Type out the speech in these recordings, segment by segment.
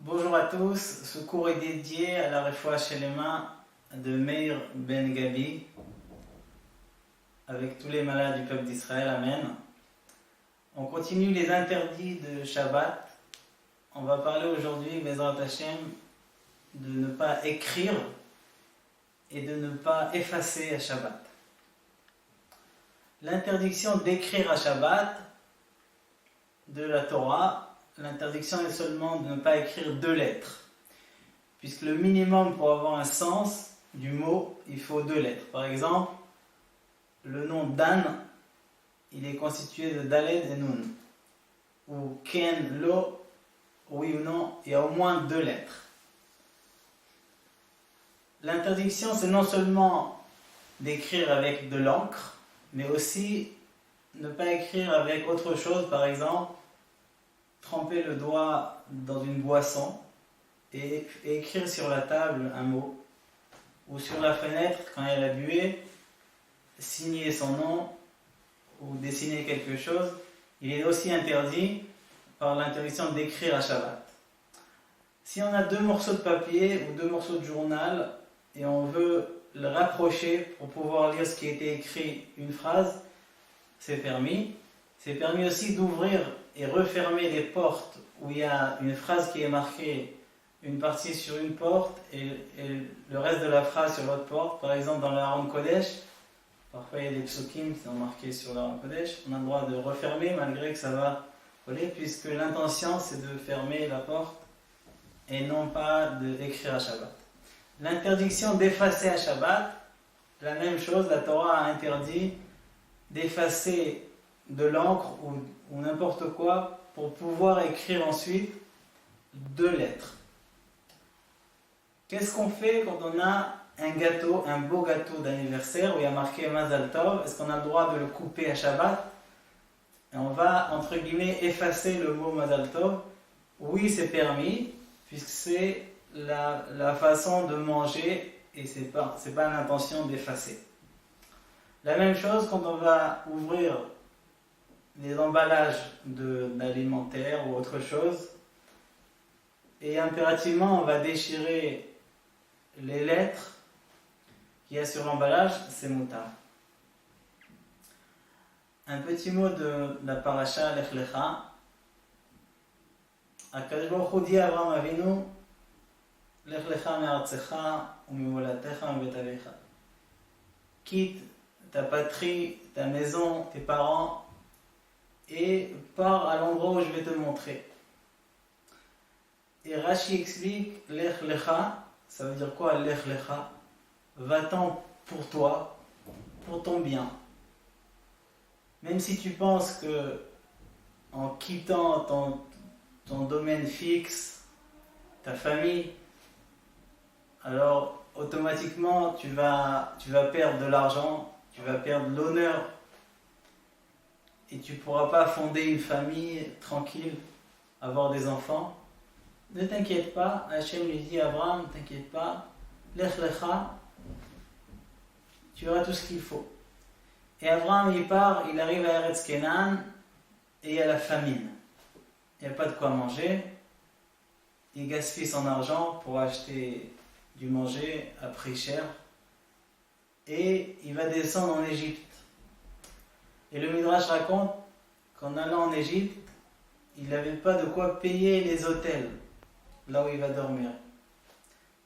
Bonjour à tous, ce cours est dédié à la Refoua Shelema de Meir Ben Gabi avec tous les malades du peuple d'Israël, Amen. On continue les interdits de Shabbat. On va parler aujourd'hui, Bezrat Hashem, de ne pas écrire et de ne pas effacer à Shabbat. L'interdiction d'écrire à Shabbat de la Torah, l'interdiction est seulement de ne pas écrire 2 lettres, puisque le minimum pour avoir un sens du mot, il faut 2 lettres. Par exemple, le nom Dan, il est constitué de Daled et Nun, ou Ken, Lo, oui ou non, il y a au moins 2 lettres. L'interdiction, c'est non seulement d'écrire avec de l'encre, mais aussi ne pas écrire avec autre chose, par exemple, tremper le doigt dans une boisson et écrire sur la table un mot, ou sur la fenêtre, quand il y a la buée, signer son nom ou dessiner quelque chose. Il est aussi interdit par l'interdiction d'écrire à Shabbat. Si on a 2 morceaux de papier ou 2 morceaux de journal et on veut le rapprocher pour pouvoir lire ce qui a été écrit, une phrase, c'est permis. C'est permis aussi d'ouvrir et refermer les portes où il y a une phrase qui est marquée, une partie sur une porte et le reste de la phrase sur l'autre porte. Par exemple, dans l'Aaron Kodesh, parfois il y a des psukim qui sont marqués sur l'Aaron Kodesh, on a le droit de refermer malgré que ça va coller, puisque l'intention c'est de fermer la porte et non pas d'écrire à Shabbat. L'interdiction d'effacer à Shabbat, la même chose, la Torah a interdit d'effacer de l'encre ou n'importe quoi pour pouvoir écrire ensuite 2 lettres. Qu'est-ce qu'on fait quand on a un gâteau, un beau gâteau d'anniversaire où il y a marqué Mazal Tov? Est-ce qu'on a le droit de le couper à Shabbat? Et on va, entre guillemets, effacer le mot Mazal Tov. Oui, c'est permis, puisque c'est la façon de manger et c'est pas l'intention d'effacer. La même chose quand on va ouvrir les emballages d'alimentaire ou autre chose, et impérativement on va déchirer les lettres qu'il y a sur l'emballage, c'est moutar. Un petit mot de la paracha Lech Lecha. Akadosh Baruch Hu dit à Avraham Avinu, Lech Lecha me'artzecha u'mimolatecha u'bet avecha. Quitte ta patrie, ta maison, tes parents, et pars à l'endroit où je vais te montrer. Et Rashi explique, Lech Lecha, ça veut dire quoi Lech Lecha? Va-t'en pour toi, pour ton bien. Même si tu penses que en quittant ton domaine fixe, ta famille, alors automatiquement tu vas perdre de l'argent, tu vas perdre l'honneur, et tu ne pourras pas fonder une famille tranquille, avoir des enfants. Ne t'inquiète pas, Hachem lui dit à Abraham, ne t'inquiète pas, Lech Lecha, tu auras tout ce qu'il faut. Et Abraham il part, il arrive à Eretz Kenan, et il y a la famine. Il n'y a pas de quoi manger, il gaspille son argent pour acheter du manger à prix cher, et il va descendre en Égypte. Et le Midrash raconte qu'en allant en Égypte, il n'avait pas de quoi payer les hôtels, là où il va dormir.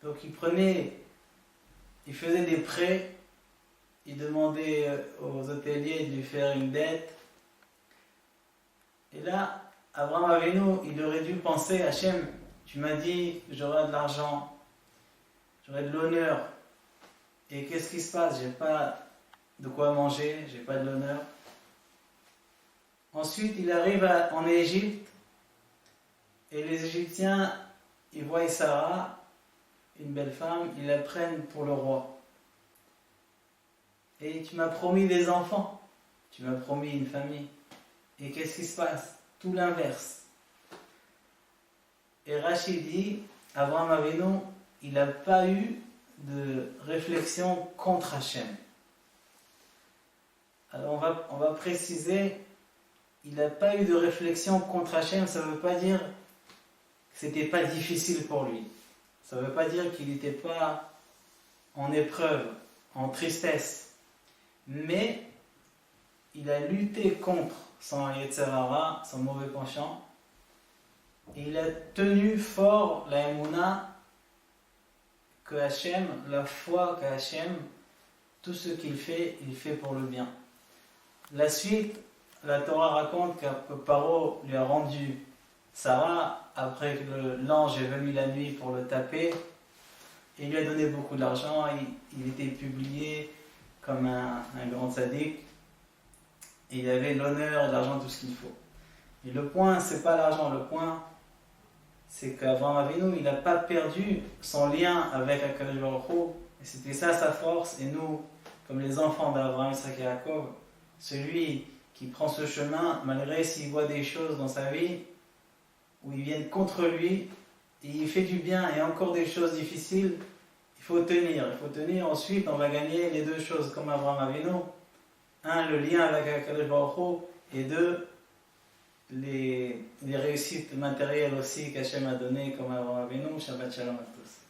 Donc il faisait des prêts, il demandait aux hôteliers de lui faire une dette. Et là, Avraham Avinu, il aurait dû penser, Hachem, tu m'as dit que j'aurai de l'argent, j'aurai de l'honneur. Et qu'est-ce qui se passe? J'ai pas de quoi manger, j'ai pas de l'honneur. Ensuite, il arrive en Égypte et les Égyptiens, ils voient Sarah, une belle femme, ils la prennent pour le roi. Et tu m'as promis des enfants, tu m'as promis une famille. Et qu'est-ce qui se passe? Tout l'inverse. Et Rachid dit, Avraham Avinu, il n'a pas eu de réflexion contre Hachem. Alors on va préciser, il n'a pas eu de réflexion contre Hachem, ça ne veut pas dire que c'était pas difficile pour lui. Ça ne veut pas dire qu'il n'était pas en épreuve, en tristesse. Mais il a lutté contre son Yetzer Hara, son mauvais penchant. Et il a tenu fort la Emouna que Hachem, la foi que Hachem, tout ce qu'il fait, il fait pour le bien. La suite, la Torah raconte que Paro lui a rendu Sarah après que l'ange est venu la nuit pour le taper. Il lui a donné beaucoup d'argent, il était publié comme un grand sadique. Et il avait l'honneur, l'argent, tout ce qu'il faut. Et le point, c'est pas l'argent, le point, c'est qu'Avraham Avinu, il n'a pas perdu son lien avec Akadosh Baruch Hu. Et c'était ça sa force. Et nous, comme les enfants d'Avraham, Isaac et Jacob, celui qui prend ce chemin, malgré s'il voit des choses dans sa vie où ils viennent contre lui, et il fait du bien et encore des choses difficiles, il faut tenir. Il faut tenir. Ensuite, on va gagner les deux choses comme Avraham Avinu. Un, le lien avec Akadosh Baruch Hu, et deux, les réussites matérielles aussi qu'Hachem a données comme Avraham Avinu. Shabbat Shalom à tous.